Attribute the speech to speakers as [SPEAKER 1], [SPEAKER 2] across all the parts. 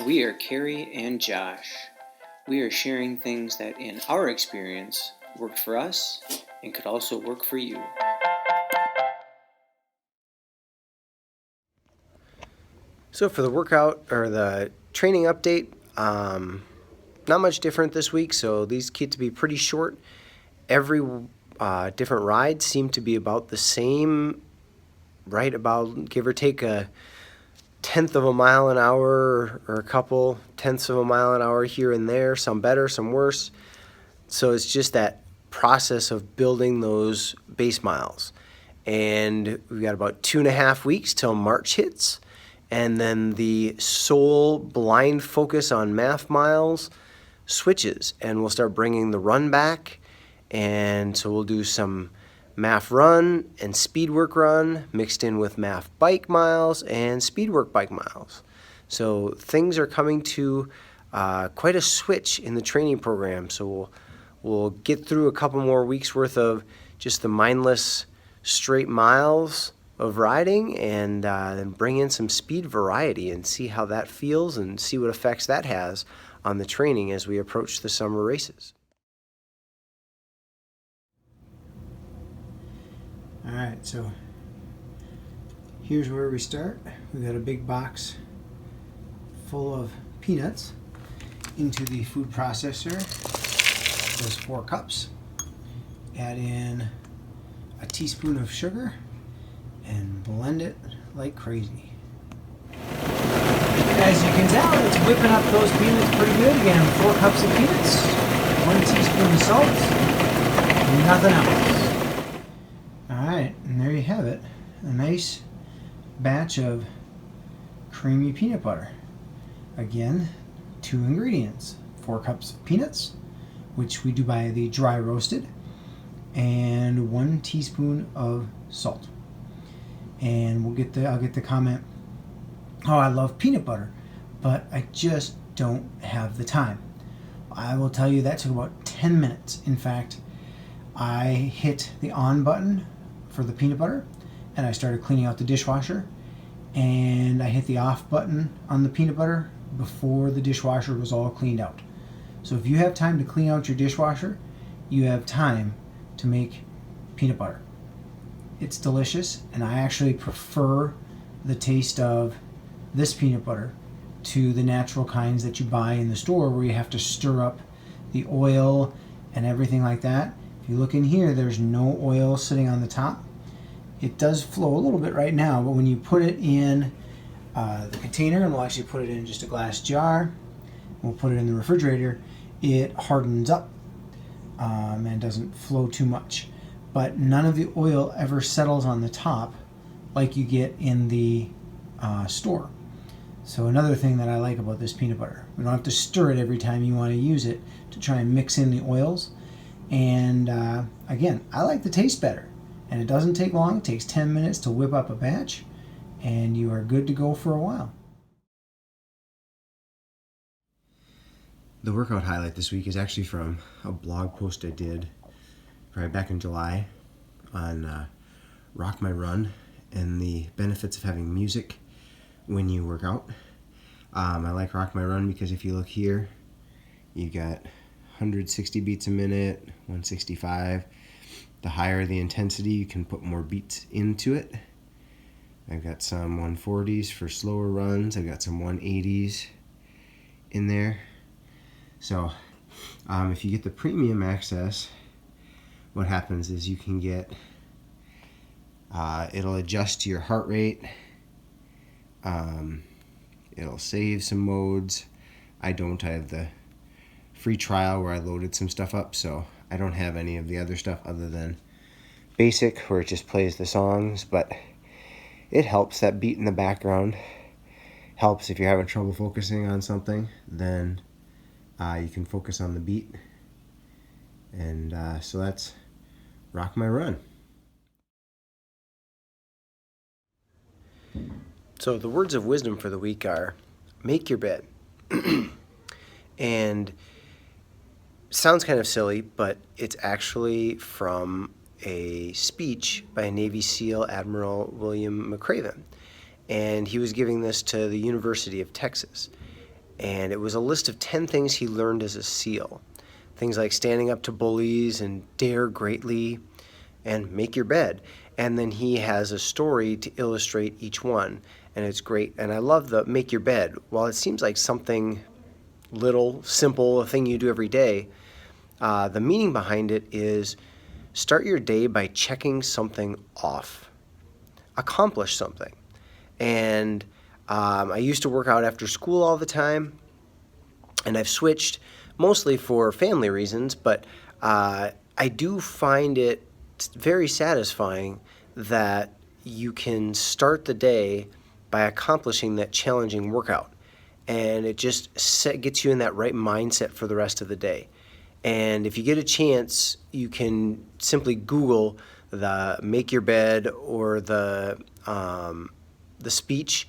[SPEAKER 1] We are Carrie and Josh. We are sharing things that, in our experience, worked for us and could also work for you.
[SPEAKER 2] So for the workout or the training update, not much different this week. So these get to be pretty short. Every different ride seemed to be about the same, right about give or take a tenth of a mile an hour or a couple tenths of a mile an hour here and there, some better, some worse. So it's just that process of building those base miles. And we've got about 2.5 weeks till March hits. And then the sole blind focus on MAF miles switches, and we'll start bringing the run back. And so we'll do some MAF run and speed work run mixed in with MAF bike miles and speed work bike miles. So things are coming to quite a switch in the training program. So we'll get through a couple more weeks worth of just the mindless straight miles of riding, and then bring in some speed variety and see how that feels and see what effects that has on the training as we approach the summer races.
[SPEAKER 3] All right, so here's where we start. We've got a big box full of peanuts into the food processor. Those 4 cups. Add in a teaspoon of sugar and blend it like crazy. As you can tell, it's whipping up those peanuts pretty good. Again, 4 cups of peanuts, 1 teaspoon of salt, and nothing else. Alright, and there you have it. A nice batch of creamy peanut butter. Again, 2 ingredients. 4 cups of peanuts, which we do by the dry roasted, and 1 teaspoon of salt. And I'll get the comment, oh, I love peanut butter, but I just don't have the time. I will tell you that took about 10 minutes. In fact, I hit the on button for the peanut butter and I started cleaning out the dishwasher, and I hit the off button on the peanut butter before the dishwasher was all cleaned out. So if you have time to clean out your dishwasher, you have time to make peanut butter. It's delicious, and I actually prefer the taste of this peanut butter to the natural kinds that you buy in the store where you have to stir up the oil and everything like that. If you look in here, there's no oil sitting on the top. It does flow a little bit right now, but when you put it in the container, and we'll actually put it in just a glass jar, we'll put it in the refrigerator, it hardens up and doesn't flow too much. But none of the oil ever settles on the top like you get in the store. So another thing that I like about this peanut butter, we don't have to stir it every time you want to use it to try and mix in the oils. And again, I like the taste better. And it doesn't take long. It takes 10 minutes to whip up a batch, and you are good to go for a while.
[SPEAKER 2] The workout highlight this week is actually from a blog post I did probably back in July on Rock My Run and the benefits of having music when you work out. I like Rock My Run because if you look here, you got 160 beats a minute, 165. The higher the intensity, you can put more beats into it. I've got some 140s for slower runs. I've got some 180s in there. So if you get the premium access, what happens is you can get, it'll adjust to your heart rate. It'll save some modes. I have the free trial where I loaded some stuff up, so I don't have any of the other stuff other than basic where it just plays the songs, but it helps. That beat in the background helps if you're having trouble focusing on something. Then you can focus on the beat, and so that's Rock My Run. So the words of wisdom for the week are, make your bed. And sounds kind of silly, but it's actually from a speech by Navy SEAL Admiral William McRaven. And he was giving this to the University of Texas. and it was a list of 10 things he learned as a SEAL. Things like standing up to bullies and dare greatly and make your bed. And then he has a story to illustrate each one, and it's great. And I love the make your bed. While it seems like something little, simple, a thing you do every day, the meaning behind it is start your day by checking something off. Accomplish something. And I used to work out after school all the time, and I've switched mostly for family reasons, but I do find it very satisfying that you can start the day by accomplishing that challenging workout. And it just gets you in that right mindset for the rest of the day. And if you get a chance, you can simply Google the make your bed or the speech,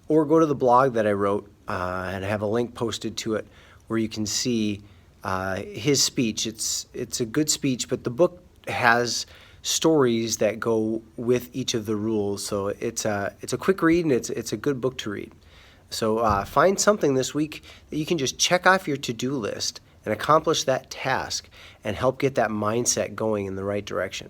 [SPEAKER 2] or go to the blog that I wrote, and I have a link posted to it where you can see his speech. It's a good speech, but the book has stories that go with each of the rules. So it's a quick read, and it's a good book to read. So find something this week that you can just check off your to-do list and accomplish that task and help get that mindset going in the right direction.